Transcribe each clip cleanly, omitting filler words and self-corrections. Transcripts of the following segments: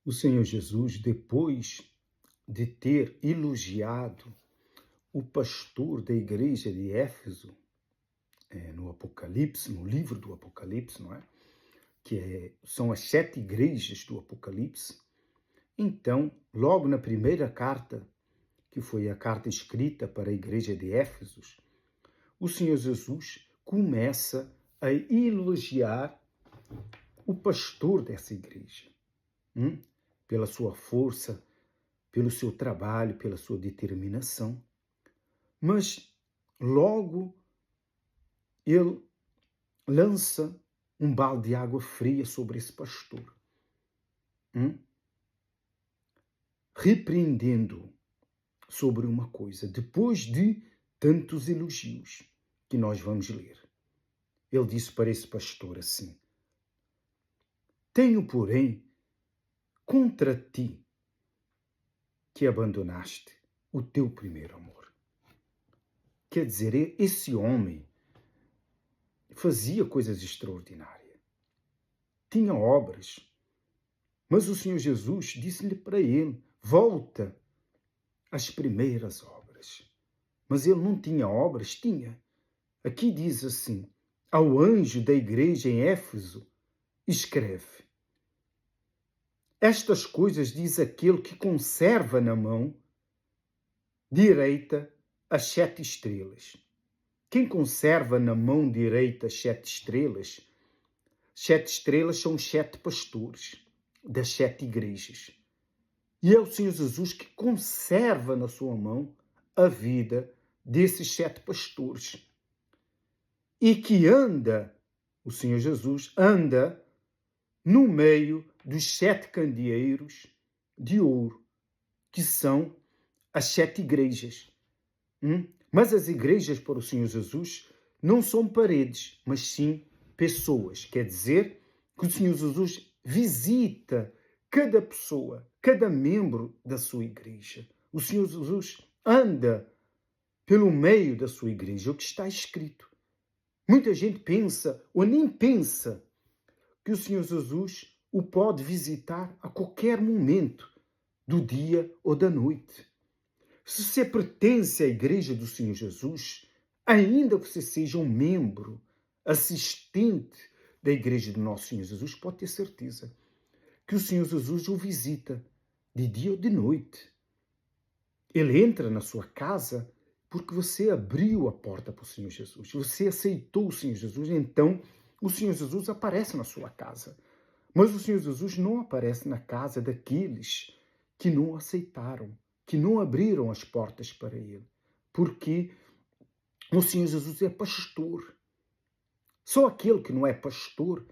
O Senhor Jesus, depois de ter elogiado o pastor da igreja de Éfeso, no Apocalipse, no livro do Apocalipse, não é? São as 7 igrejas do Apocalipse. Então, logo na primeira carta, que foi a carta escrita para a igreja de Éfeso, o Senhor Jesus começa a elogiar o pastor dessa igreja, pela sua força, pelo seu trabalho, pela sua determinação. Mas logo ele lança um balde de água fria sobre esse pastor, repreendendo sobre uma coisa, depois de tantos elogios que nós vamos ler. Ele disse para esse pastor assim: tenho, porém, contra ti que abandonaste o teu primeiro amor. Quer dizer, esse homem fazia coisas extraordinárias, tinha obras, mas o Senhor Jesus disse-lhe para ele: volta às primeiras obras. Mas ele não tinha obras? Tinha. Aqui diz assim: ao anjo da igreja em Éfeso, escreve: estas coisas diz aquele que conserva na mão direita as 7 estrelas. Quem conserva na mão direita as 7 estrelas, 7 estrelas são os 7 pastores das 7 igrejas. E é o Senhor Jesus que conserva na sua mão a vida desses 7 pastores. E que anda, o Senhor Jesus anda no meio dos 7 candeeiros de ouro, que são as 7 igrejas. Mas as igrejas para o Senhor Jesus não são paredes, mas sim pessoas. Quer dizer que o Senhor Jesus visita cada pessoa, cada membro da sua igreja. O Senhor Jesus anda pelo meio da sua igreja, é o que está escrito. Muita gente pensa, ou nem pensa, que o Senhor Jesus o pode visitar a qualquer momento do dia ou da noite. Se você pertence à igreja do Senhor Jesus, ainda que você seja um membro, assistente da igreja do nosso Senhor Jesus, pode ter certeza que o Senhor Jesus o visita de dia ou de noite. Ele entra na sua casa porque você abriu a porta para o Senhor Jesus. Você aceitou o Senhor Jesus, então o Senhor Jesus aparece na sua casa. Mas o Senhor Jesus não aparece na casa daqueles que não aceitaram, que não abriram as portas para ele. Porque o Senhor Jesus é pastor. Só aquele que não é pastor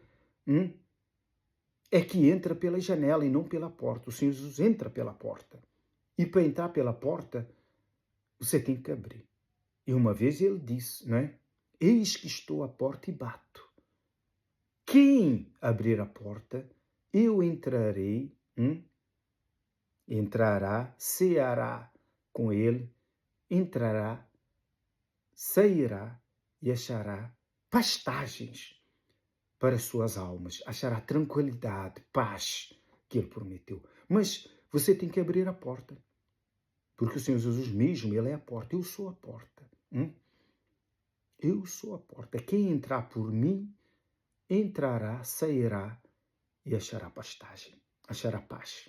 é que entra pela janela e não pela porta. O Senhor Jesus entra pela porta. E para entrar pela porta, você tem que abrir. E uma vez ele disse, não é? Eis que estou à porta e bato. Quem abrir a porta, eu entrarei, entrará, ceará com ele, entrará, sairá e achará pastagens para as suas almas, achará tranquilidade, paz que ele prometeu. Mas você tem que abrir a porta, porque o Senhor Jesus mesmo, ele é a porta. Eu sou a porta. Eu sou a porta. Quem entrar por mim, entrará, sairá e achará pastagem, achará paz.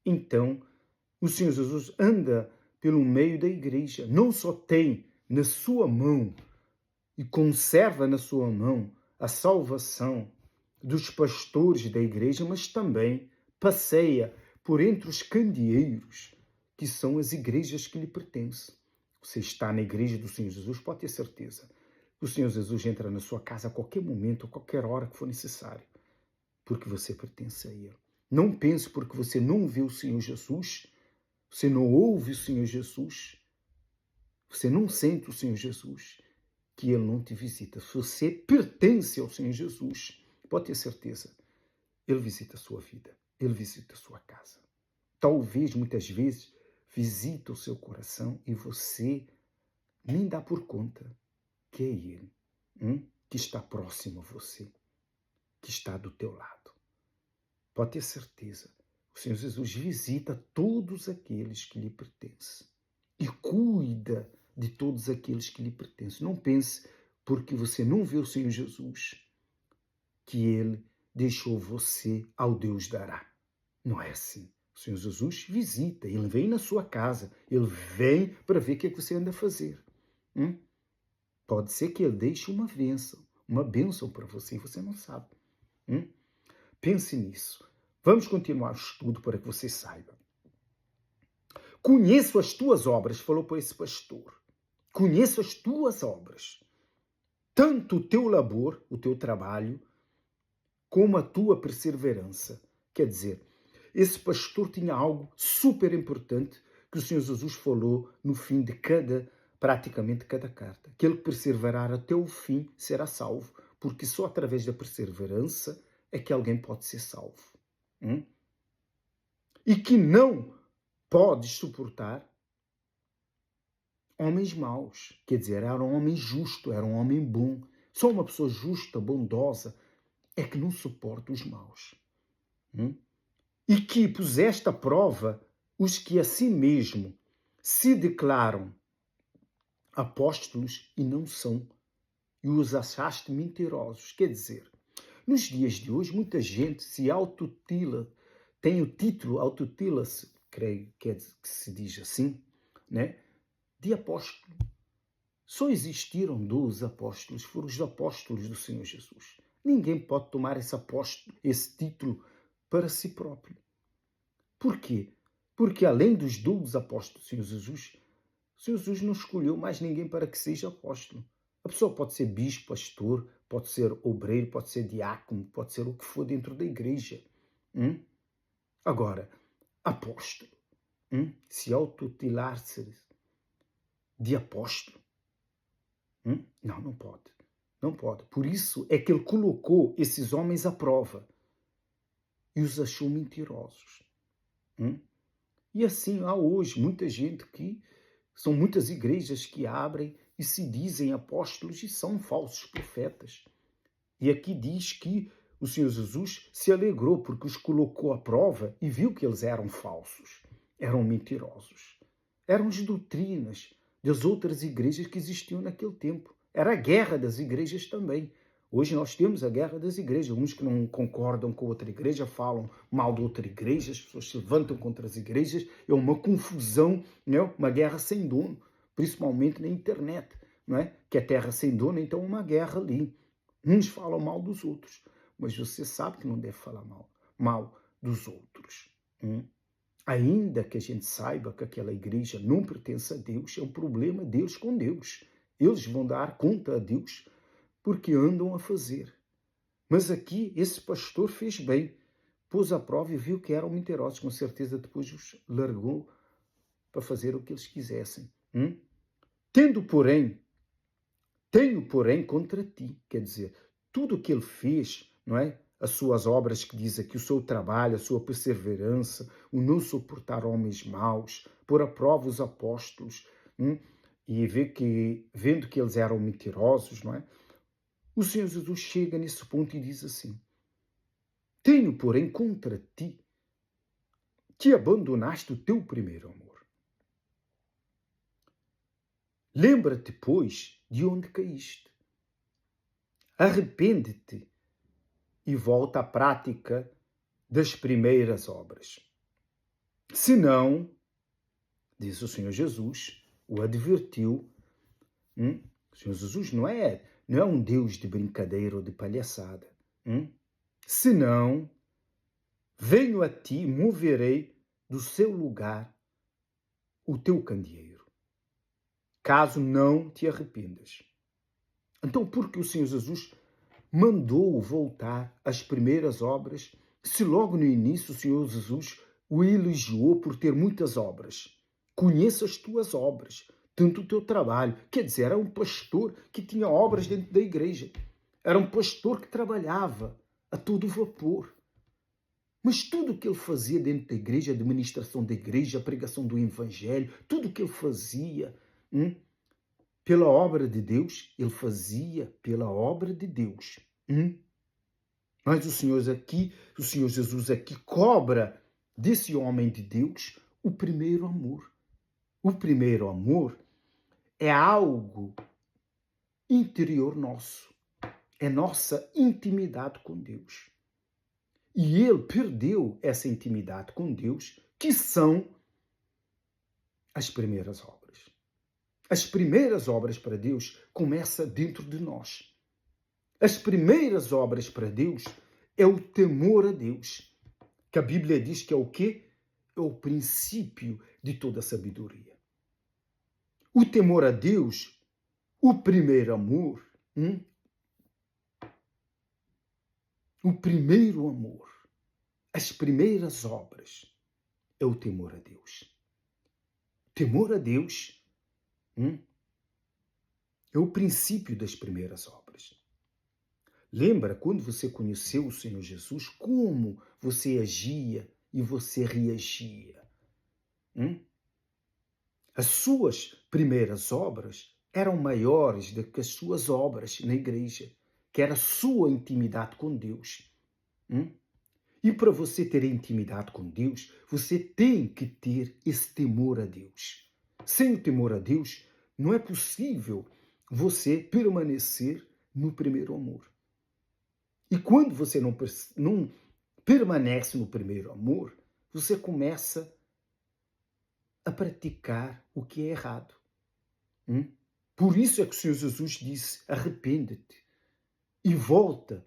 Então, o Senhor Jesus anda pelo meio da igreja, não só tem na sua mão e conserva na sua mão a salvação dos pastores da igreja, mas também passeia por entre os candeeiros, que são as igrejas que lhe pertencem. Você está na igreja do Senhor Jesus, pode ter certeza. O Senhor Jesus entra na sua casa a qualquer momento, a qualquer hora que for necessário, porque você pertence a Ele. Não pense porque você não vê o Senhor Jesus, você não ouve o Senhor Jesus, você não sente o Senhor Jesus, que Ele não te visita. Se você pertence ao Senhor Jesus, pode ter certeza, Ele visita a sua vida, Ele visita a sua casa. Talvez, muitas vezes, visita o seu coração e você nem dá por conta que é Ele, que está próximo a você, que está do teu lado. Pode ter certeza, o O Senhor Jesus visita todos aqueles que lhe pertencem e cuida de todos aqueles que lhe pertencem. Não pense, porque você não vê o Senhor Jesus, que ele deixou você ao Deus dará. Não é assim. O Senhor Jesus visita, ele vem na sua casa, ele vem para ver o que é que você anda a fazer. Pode ser que ele deixe uma bênção para você e você não sabe. Pense nisso. Vamos continuar o estudo para que você saiba. Conheço as tuas obras, falou para esse pastor. Conheço as tuas obras. Tanto o teu labor, o teu trabalho, como a tua perseverança. Quer dizer, esse pastor tinha algo super importante que o Senhor Jesus falou no fim de praticamente cada carta. Aquele que perseverar até o fim será salvo, porque só através da perseverança é que alguém pode ser salvo. E que não pode suportar homens maus. Quer dizer, era um homem justo, era um homem bom. Só uma pessoa justa, bondosa, é que não suporta os maus. E que puseste à prova os que a si mesmo se declaram apóstolos e não são, e os achaste mentirosos. Quer dizer, nos dias de hoje, muita gente se autotila, tem o título, autotila-se, creio que se diz assim, né, de apóstolo. Só existiram 12 apóstolos, foram os apóstolos do Senhor Jesus. Ninguém pode tomar esse título para si próprio. Por quê? Porque além dos 12 apóstolos do Senhor Jesus, o Senhor Jesus não escolheu mais ninguém para que seja apóstolo. A pessoa pode ser bispo, pastor, pode ser obreiro, pode ser diácono, pode ser o que for dentro da igreja. Agora, apóstolo, se autotitular-se de apóstolo, não pode. Não pode. Por isso é que ele colocou esses homens à prova e os achou mentirosos. E assim há hoje muita gente são muitas igrejas que abrem e se dizem apóstolos e são falsos profetas. E aqui diz que o Senhor Jesus se alegrou porque os colocou à prova e viu que eles eram falsos, eram mentirosos. Eram as doutrinas das outras igrejas que existiam naquele tempo. Era a guerra das igrejas também. Hoje nós temos a guerra das igrejas. Uns que não concordam com outra igreja falam mal de outra igreja, as pessoas se levantam contra as igrejas. É uma confusão, uma guerra sem dono, principalmente na internet, não é? Que é terra sem dono, então uma guerra ali. Uns falam mal dos outros, mas você sabe que não deve falar mal dos outros. Ainda que a gente saiba que aquela igreja não pertence a Deus, é um problema deles com Deus. Eles vão dar conta a Deus porque andam a fazer. Mas aqui esse pastor fez bem, pôs à prova e viu que eram mentirosos. Com certeza depois os largou para fazer o que eles quisessem. Tenho, porém, contra ti, quer dizer, tudo o que ele fez, não é? As suas obras que diz aqui, o seu trabalho, a sua perseverança, o não suportar homens maus, pôr à prova os apóstolos, e vendo que eles eram mentirosos, não é? O Senhor Jesus chega nesse ponto e diz assim: tenho, porém, contra ti que abandonaste o teu primeiro amor. Lembra-te, pois, de onde caíste. Arrepende-te e volta à prática das primeiras obras. Senão, diz o Senhor Jesus, o advertiu. O Senhor Jesus não é um Deus de brincadeira ou de palhaçada. Senão, venho a ti e moverei do seu lugar o teu candeeiro, caso não te arrependas. Então, por que o Senhor Jesus mandou voltar às primeiras obras, se logo no início o Senhor Jesus o elogiou por ter muitas obras? Conheça as tuas obras, tanto o teu trabalho. Quer dizer, era um pastor que tinha obras dentro da igreja. Era um pastor que trabalhava a todo vapor. Mas tudo o que ele fazia dentro da igreja, a administração da igreja, a pregação do evangelho, tudo o que ele fazia pela obra de Deus, ele fazia pela obra de Deus. Mas o Senhor Jesus aqui cobra desse homem de Deus, o primeiro amor. O primeiro amor é algo interior nosso. É nossa intimidade com Deus. E ele perdeu essa intimidade com Deus, que são as primeiras obras. As primeiras obras para Deus começam dentro de nós. As primeiras obras para Deus é o temor a Deus, que a Bíblia diz que é o quê? É o princípio de toda sabedoria. O temor a Deus, o primeiro amor, o primeiro amor, as primeiras obras, é o temor a Deus. Temor a Deus é o princípio das primeiras obras. Lembra quando você conheceu o Senhor Jesus, como você agia e você reagia? As suas primeiras obras eram maiores do que as suas obras na igreja, que era a sua intimidade com Deus. E para você ter intimidade com Deus, você tem que ter esse temor a Deus. Sem o temor a Deus, não é possível você permanecer no primeiro amor. E quando você não permanece no primeiro amor, você começa a praticar o que é errado. Por isso é que o Senhor Jesus disse: arrepende-te e volta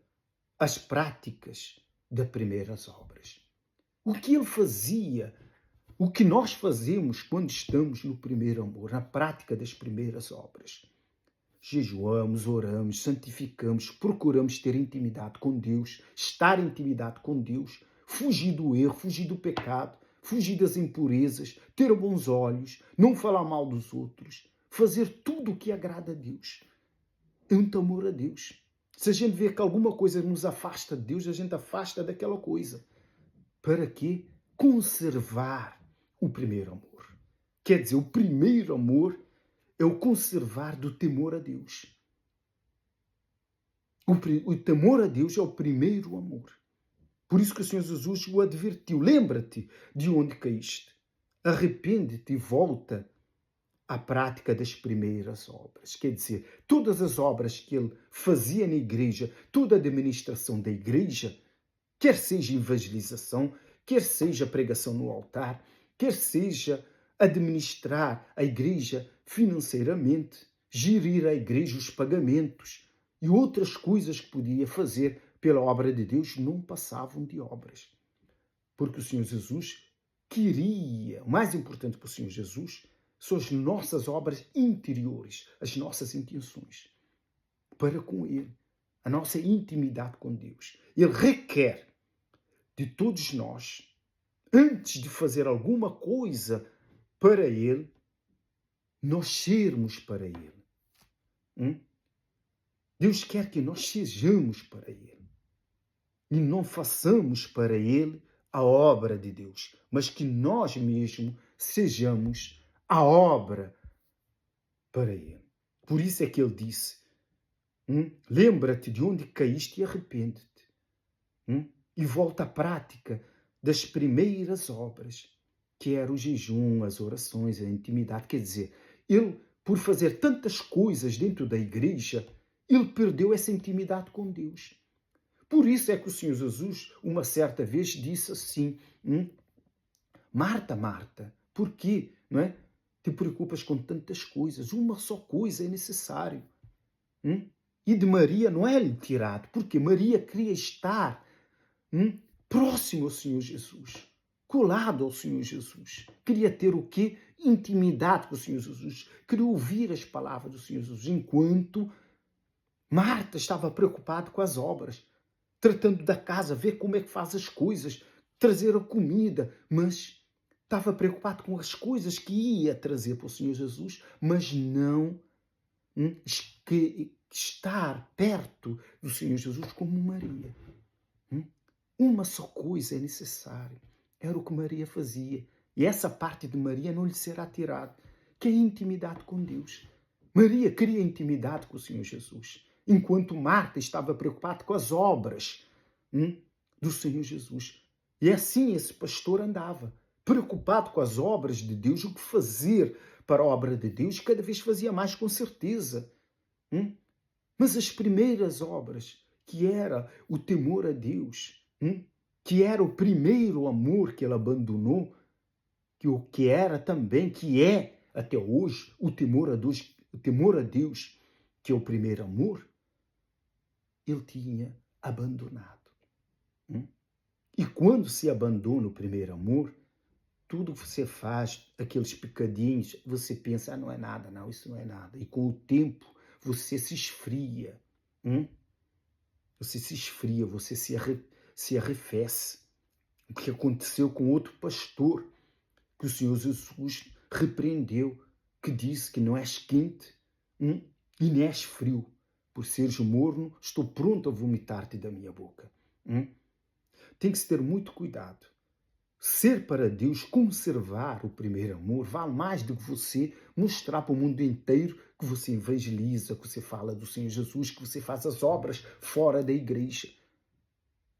às práticas das primeiras obras. O que ele fazia, o que nós fazemos quando estamos no primeiro amor, na prática das primeiras obras. Jejuamos, oramos, santificamos, procuramos ter intimidade com Deus, estar em intimidade com Deus, fugir do erro, fugir do pecado, fugir das impurezas, ter bons olhos, não falar mal dos outros, fazer tudo o que agrada a Deus. É um temor a Deus. Se a gente vê que alguma coisa nos afasta de Deus, a gente afasta daquela coisa. Para quê? Conservar o primeiro amor. Quer dizer, o primeiro amor é o conservar do temor a Deus. O temor a Deus é o primeiro amor. Por isso que o Senhor Jesus o advertiu. Lembra-te de onde caíste. Arrepende-te e volta à prática das primeiras obras. Quer dizer, todas as obras que ele fazia na igreja, toda a administração da igreja, quer seja evangelização, quer seja pregação no altar, quer seja administrar a igreja financeiramente, gerir a igreja, os pagamentos e outras coisas que podia fazer pela obra de Deus, não passavam de obras. Porque o Senhor Jesus queria, o mais importante para o Senhor Jesus, são as nossas obras interiores, as nossas intenções para com Ele, a nossa intimidade com Deus. Ele requer de todos nós, antes de fazer alguma coisa para Ele, nós sermos para Ele. Deus quer que nós sejamos para Ele. E não façamos para Ele a obra de Deus, mas que nós mesmos sejamos a obra para Ele. Por isso é que Ele disse, lembra-te de onde caíste e arrepende-te. E volta à prática das primeiras obras, que era o jejum, as orações, a intimidade. Quer dizer, ele, por fazer tantas coisas dentro da igreja, ele perdeu essa intimidade com Deus. Por isso é que o Senhor Jesus, uma certa vez, disse assim, Marta, Marta, por quê? Não é? Te preocupas com tantas coisas, uma só coisa é necessário. E de Maria não é lhe tirado, porque Maria queria estar próximo ao Senhor Jesus, colado ao Senhor Jesus. Queria ter o quê? Intimidade com o Senhor Jesus. Queria ouvir as palavras do Senhor Jesus, enquanto Marta estava preocupada com as obras, tratando da casa, ver como é que faz as coisas, trazer a comida, mas estava preocupado com as coisas que ia trazer para o Senhor Jesus, mas não estar perto do Senhor Jesus como Maria. Uma só coisa é necessária. Era o que Maria fazia. E essa parte de Maria não lhe será tirada, que é a intimidade com Deus. Maria queria intimidade com o Senhor Jesus, enquanto Marta estava preocupada com as obras do Senhor Jesus. E assim esse pastor andava, preocupado com as obras de Deus, o que fazer para a obra de Deus, cada vez fazia mais com certeza. Mas as primeiras obras, que era o temor a Deus, que era o primeiro amor que ele abandonou, que era também, que é até hoje, o temor a Deus, que é o primeiro amor, ele tinha abandonado. E quando se abandona o primeiro amor, tudo que você faz, aqueles pecadinhos, você pensa, não é nada, não, isso não é nada. E com o tempo, você se esfria. Você se esfria, você se arrefece. O que aconteceu com outro pastor, que o Senhor Jesus repreendeu, que disse que não és quente e nem és frio. Por seres morno, estou pronto a vomitar-te da minha boca. Tem que se ter muito cuidado. Ser para Deus, conservar o primeiro amor, vale mais do que você mostrar para o mundo inteiro que você evangeliza, que você fala do Senhor Jesus, que você faz as obras fora da igreja.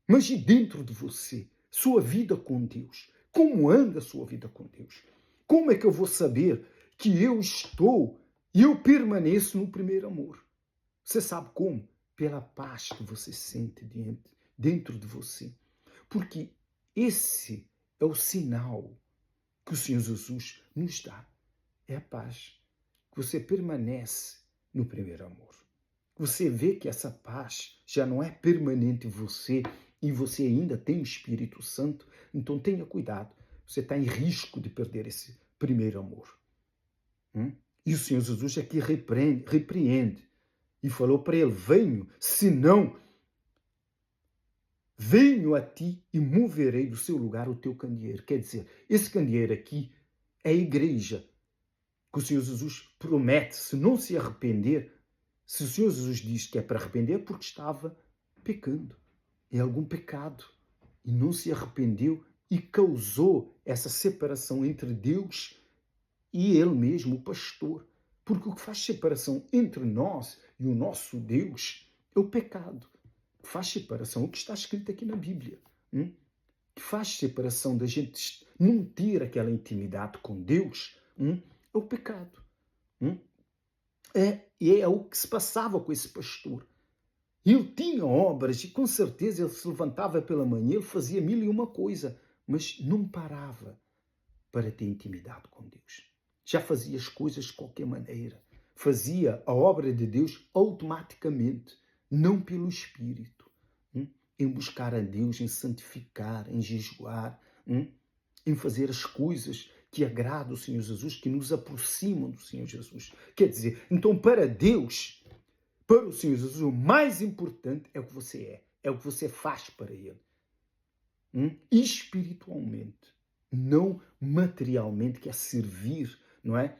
Mas e dentro de você? Sua vida com Deus. Como anda a sua vida com Deus? Como é que eu vou saber que eu estou e eu permaneço no primeiro amor? Você sabe como? Pela paz que você sente dentro de você. Porque esse é o sinal que o Senhor Jesus nos dá. É a paz. Que você permanece no primeiro amor. Você vê que essa paz já não é permanente em você e você ainda tem o Espírito Santo, então tenha cuidado. Você está em risco de perder esse primeiro amor. E o Senhor Jesus aqui repreende e falou para ele, senão venho a ti e moverei do seu lugar o teu candeeiro. Quer dizer, esse candeeiro aqui é a igreja, que o Senhor Jesus promete, se não se arrepender, se o Senhor Jesus diz que é para arrepender, é porque estava pecando, em algum pecado, e não se arrependeu e causou essa separação entre Deus e ele mesmo, o pastor. Porque o que faz separação entre nós e o nosso Deus é o pecado. Faz separação, o que está escrito aqui na Bíblia, que faz separação da gente não ter aquela intimidade com Deus, é o pecado. É o que se passava com esse pastor. Ele tinha obras e com certeza ele se levantava pela manhã, ele fazia 1001 coisa, mas não parava para ter intimidade com Deus. Já fazia as coisas de qualquer maneira. Fazia a obra de Deus automaticamente, não pelo Espírito. Em buscar a Deus, em santificar, em jejuar, em fazer as coisas que agradam o Senhor Jesus, que nos aproximam do Senhor Jesus. Quer dizer, então para Deus, para o Senhor Jesus, o mais importante é o que você é o que você faz para Ele. Espiritualmente, não materialmente, que é servir, não é?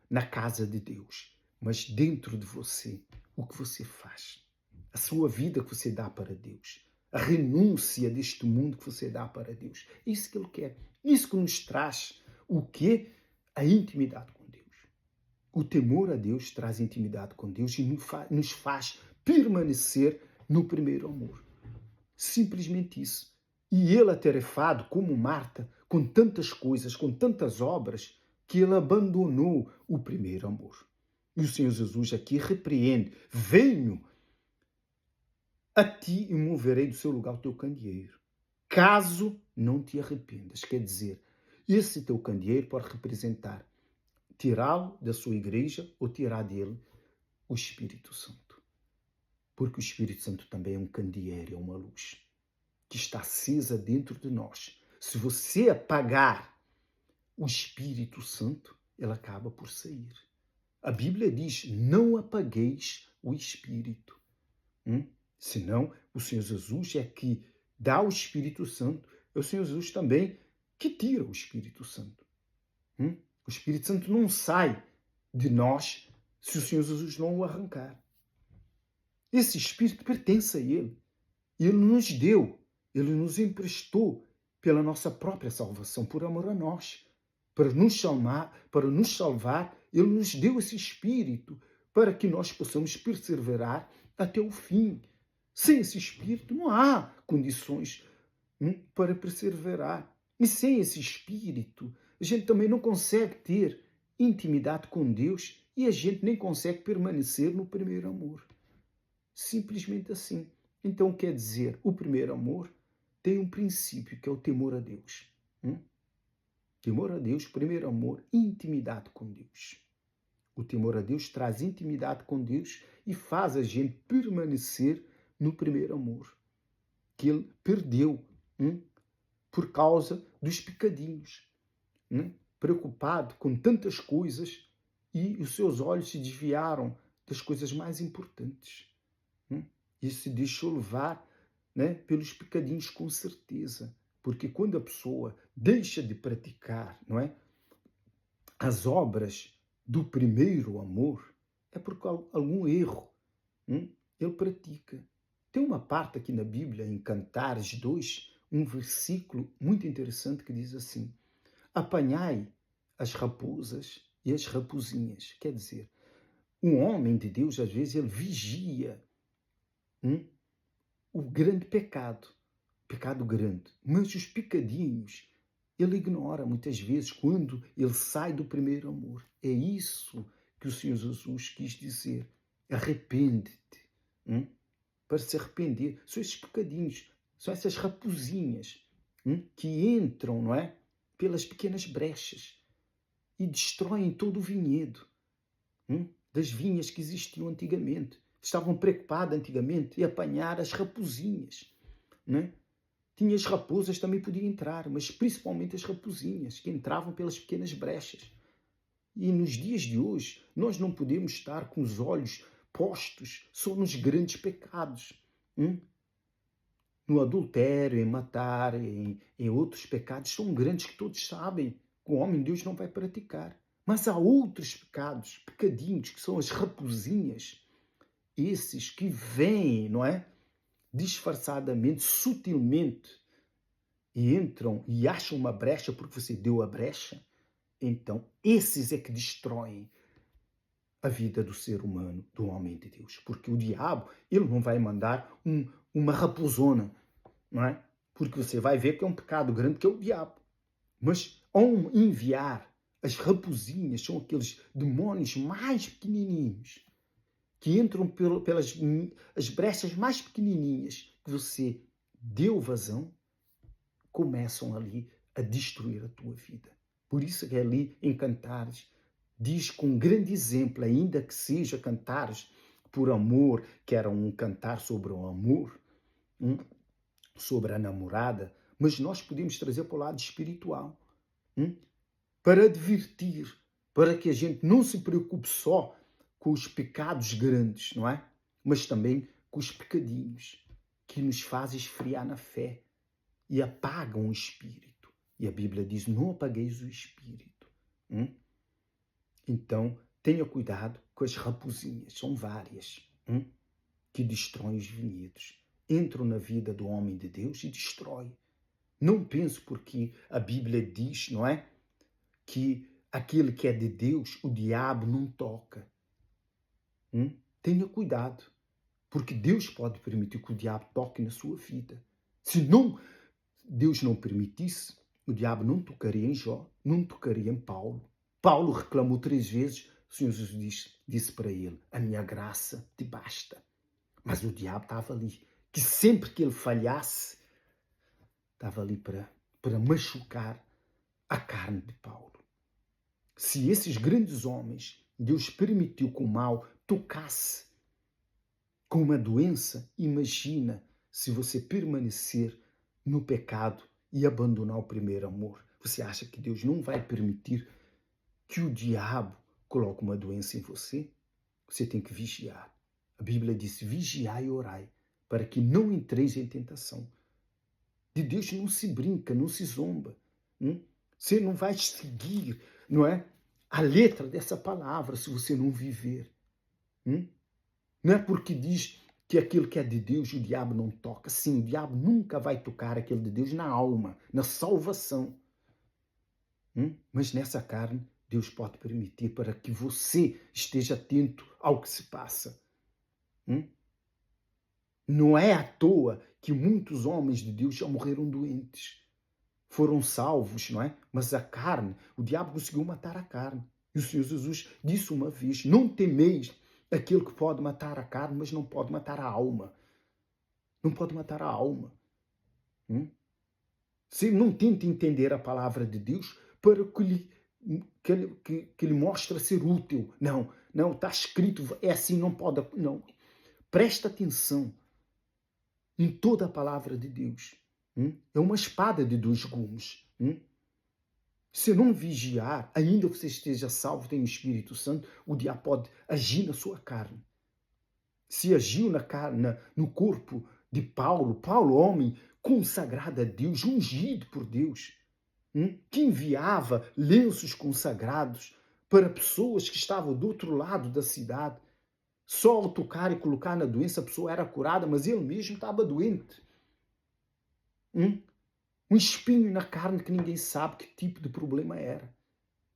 Na casa de Deus, mas dentro de você, o que você faz, a sua vida que você dá para Deus, a renúncia deste mundo que você dá para Deus. É isso que Ele quer. Isso que nos traz o quê? A intimidade com Deus. O temor a Deus traz intimidade com Deus e nos faz permanecer no primeiro amor. Simplesmente isso. E ele, atarefado como Marta, com tantas coisas, com tantas obras, que ele abandonou o primeiro amor. E o Senhor Jesus aqui repreende, venho a ti e moverei do seu lugar o teu candeeiro, caso não te arrependas. Quer dizer, esse teu candeeiro pode representar tirá-lo da sua igreja ou tirar dele o Espírito Santo. Porque o Espírito Santo também é um candeeiro, é uma luz que está acesa dentro de nós. Se você apagar o Espírito Santo, ele acaba por sair. A Bíblia diz, não apagueis o Espírito. Senão, o Senhor Jesus é que dá o Espírito Santo. É o Senhor Jesus também que tira o Espírito Santo. O Espírito Santo não sai de nós se o Senhor Jesus não o arrancar. Esse Espírito pertence a Ele. Ele nos deu, Ele nos emprestou pela nossa própria salvação, por amor a nós. Para nos salvar, Ele nos deu esse Espírito para que nós possamos perseverar até o fim. Sem esse Espírito não há condições para perseverar. E sem esse espírito, a gente também não consegue ter intimidade com Deus e a gente nem consegue permanecer no primeiro amor. Simplesmente assim. Então, quer dizer, o primeiro amor tem um princípio que é o temor a Deus. Temor a Deus, primeiro amor, intimidade com Deus. O temor a Deus traz intimidade com Deus e faz a gente permanecer no primeiro amor, que ele perdeu por causa dos pecadinhos. Preocupado com tantas coisas e os seus olhos se desviaram das coisas mais importantes. E se deixou levar pelos pecadinhos com certeza. Porque quando a pessoa deixa de praticar as obras do primeiro amor, é porque algum erro ele pratica. Tem uma parte aqui na Bíblia, em Cantares 2, um versículo muito interessante que diz assim: apanhai as raposas e as rapozinhas. Quer dizer, um homem de Deus, às vezes, ele vigia o grande pecado grande, mas os pecadinhos ele ignora muitas vezes quando ele sai do primeiro amor. É isso que o Senhor Jesus quis dizer. Arrepende-te. Para se arrepender. São esses pecadinhos, são essas raposinhas que entram, pelas pequenas brechas e destroem todo o vinhedo das vinhas que existiam antigamente. Estavam preocupados antigamente em apanhar as raposinhas. Tinha as raposas, também podiam entrar, mas principalmente as raposinhas, que entravam pelas pequenas brechas. E nos dias de hoje, nós não podemos estar com os olhos postos só nos grandes pecados. No adultério, em matar, em outros pecados, são grandes que todos sabem que o homem de Deus não vai praticar. Mas há outros pecados, pecadinhos, que são as raposinhas, esses que vêm, disfarçadamente, sutilmente, e entram e acham uma brecha porque você deu a brecha. Então, esses é que destroem a vida do ser humano, do homem de Deus. Porque o diabo, ele não vai mandar uma raposona, Porque você vai ver que é um pecado grande, que é o diabo. Mas, ao enviar as raposinhas, são aqueles demónios mais pequenininhos, que entram pelas as brechas mais pequenininhas que você deu vazão, começam ali a destruir a tua vida. Por isso que ali em Cantares diz com um grande exemplo, ainda que seja Cantares por amor, que era um cantar sobre o amor, sobre a namorada, mas nós podemos trazer para o lado espiritual, para advertir, para que a gente não se preocupe só com os pecados grandes, mas também com os pecadinhos que nos fazem esfriar na fé e apagam o espírito. E a Bíblia diz, não apagueis o espírito. Então, tenha cuidado com as raposinhas, são várias, que destroem os vinhedos. Entram na vida do homem de Deus e destrói. Não pense porque a Bíblia diz, que aquele que é de Deus, o diabo não toca. Tenha cuidado, porque Deus pode permitir que o diabo toque na sua vida. Se não Deus não permitisse, o diabo não tocaria em Jó, não tocaria em Paulo. Paulo reclamou 3 vezes, o Senhor Jesus disse para ele, a minha graça te basta. Mas o diabo estava ali, que sempre que ele falhasse, estava ali para machucar a carne de Paulo. Se esses grandes homens, Deus permitiu que o mal tocasse com uma doença, imagina se você permanecer no pecado e abandonar o primeiro amor. Você acha que Deus não vai permitir que o diabo coloque uma doença em você? Você tem que vigiar. A Bíblia diz, vigiai e orai, para que não entreis em tentação. De Deus não se brinca, não se zomba. Você não vai seguir, a letra dessa palavra se você não viver. Não é porque diz que aquilo que é de Deus o diabo não toca. Sim, o diabo nunca vai tocar aquilo de Deus na alma, na salvação. Mas nessa carne, Deus pode permitir para que você esteja atento ao que se passa. Não é à toa que muitos homens de Deus já morreram doentes. Foram salvos, não é? Mas a carne, o diabo conseguiu matar a carne. E o Senhor Jesus disse uma vez: não temeis aquele que pode matar a carne, mas não pode matar a alma. Não pode matar a alma. Se não tenta entender a palavra de Deus para que lhe mostre ser útil. Não, não, está escrito, é assim, não pode. Não. Presta atenção em toda a palavra de Deus. É uma espada de dois gumes. Se não vigiar, ainda que você esteja salvo, tem o Espírito Santo, o diabo pode agir na sua carne. Se agiu no corpo de Paulo, homem consagrado a Deus, ungido por Deus, que enviava lenços consagrados para pessoas que estavam do outro lado da cidade. Só ao tocar e colocar na doença, a pessoa era curada, mas ele mesmo estava doente. Um espinho na carne que ninguém sabe que tipo de problema era,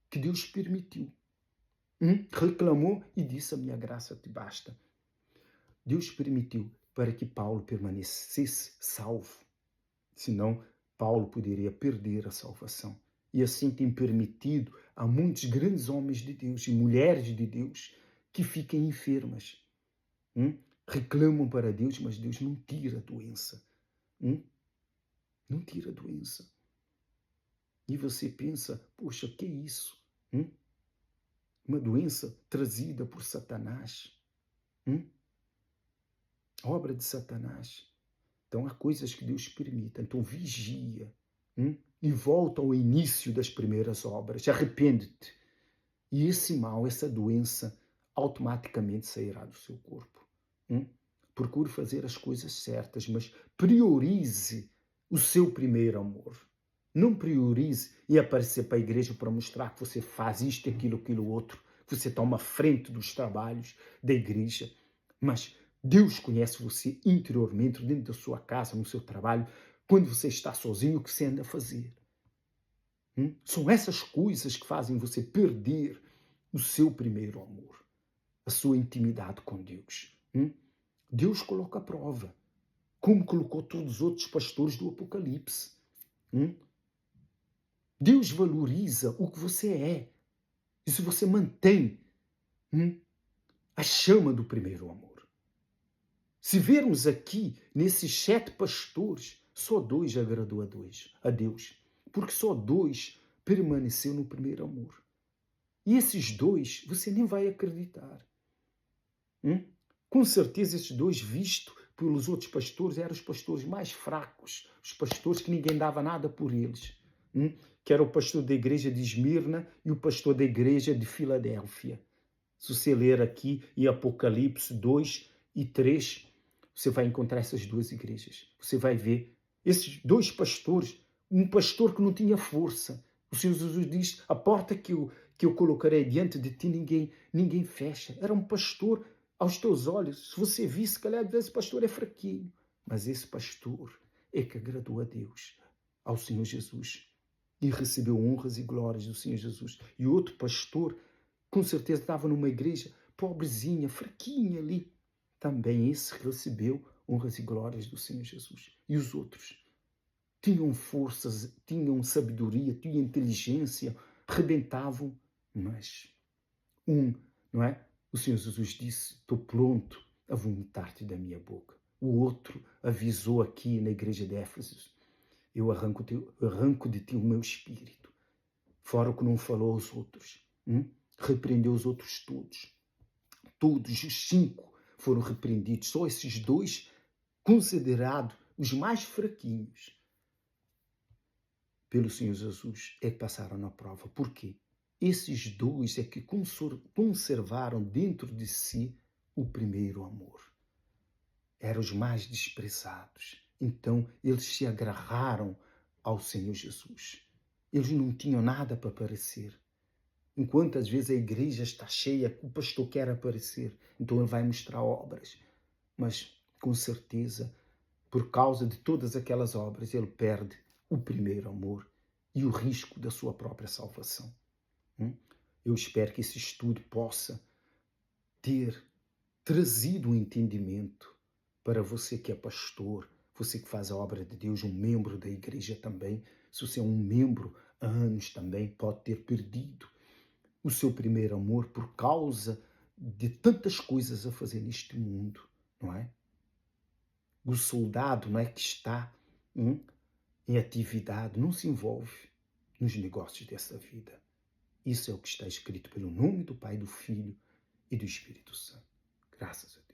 que Deus permitiu. Reclamou e disse: a minha graça te basta. Deus permitiu para que Paulo permanecesse salvo. Senão, Paulo poderia perder a salvação. E assim tem permitido a muitos grandes homens de Deus e mulheres de Deus que fiquem enfermas. Reclamam para Deus, mas Deus não tira a doença. Não tira a doença. E você pensa: poxa, que é isso? Uma doença trazida por Satanás. Obra de Satanás. Então há coisas que Deus permite. Então vigia. E volta ao início das primeiras obras. Arrepende-te. E esse mal, essa doença, automaticamente sairá do seu corpo. Procure fazer as coisas certas, mas priorize o seu primeiro amor. Não priorize e aparecer para a igreja para mostrar que você faz isto, aquilo, outro. Que você toma frente dos trabalhos da igreja. Mas Deus conhece você interiormente, dentro da sua casa, no seu trabalho, quando você está sozinho, o que você anda a fazer. São essas coisas que fazem você perder o seu primeiro amor, a sua intimidade com Deus. Deus coloca a prova, como colocou todos os outros pastores do Apocalipse. Deus valoriza o que você é. E se você mantém a chama do primeiro amor. Se vermos aqui, nesses 7 pastores, só 2 agradou a Deus. Porque só 2 permaneceu no primeiro amor. E esses 2, você nem vai acreditar. Com certeza esses 2, visto pelos outros pastores, eram os pastores mais fracos. Os pastores que ninguém dava nada por eles. Que era o pastor da igreja de Esmirna e o pastor da igreja de Filadélfia. Se você ler aqui em Apocalipse 2 e 3, você vai encontrar essas 2 igrejas. Você vai ver esses 2 pastores, um pastor que não tinha força. O Senhor Jesus diz: a porta que eu colocarei diante de ti, ninguém fecha. Era um pastor aos teus olhos. Se você visse, calhar, esse pastor é fraquinho. Mas esse pastor é que agradou a Deus, ao Senhor Jesus. E recebeu honras e glórias do Senhor Jesus. E outro pastor, com certeza estava numa igreja pobrezinha, fraquinha ali. Também esse recebeu honras e glórias do Senhor Jesus. E os outros tinham forças, tinham sabedoria, tinham inteligência, rebentavam, mas não é? O Senhor Jesus disse: estou pronto a vomitar-te da minha boca. O outro avisou aqui na igreja de Éfeso: eu arranco de ti o meu espírito. Fora o que não falou aos outros. Repreendeu os outros todos. Todos os 5 foram repreendidos. Só esses 2, considerados os mais fraquinhos, pelo Senhor Jesus, é que passaram na prova. Por quê? Esses 2 é que conservaram dentro de si o primeiro amor. Eram os mais desprezados. Então, eles se agarraram ao Senhor Jesus. Eles não tinham nada para aparecer. Enquanto às vezes a igreja está cheia, o pastor quer aparecer, então ele vai mostrar obras. Mas, com certeza, por causa de todas aquelas obras, ele perde o primeiro amor e o risco da sua própria salvação. Eu espero que esse estudo possa ter trazido um entendimento para você que é pastor, você que faz a obra de Deus, um membro da igreja também. Se você é um membro há anos também, pode ter perdido o seu primeiro amor por causa de tantas coisas a fazer neste mundo, não é? O soldado, não é, que está em atividade, não se envolve nos negócios dessa vida. Isso é o que está escrito pelo nome do Pai, do Filho e do Espírito Santo. Graças a Deus.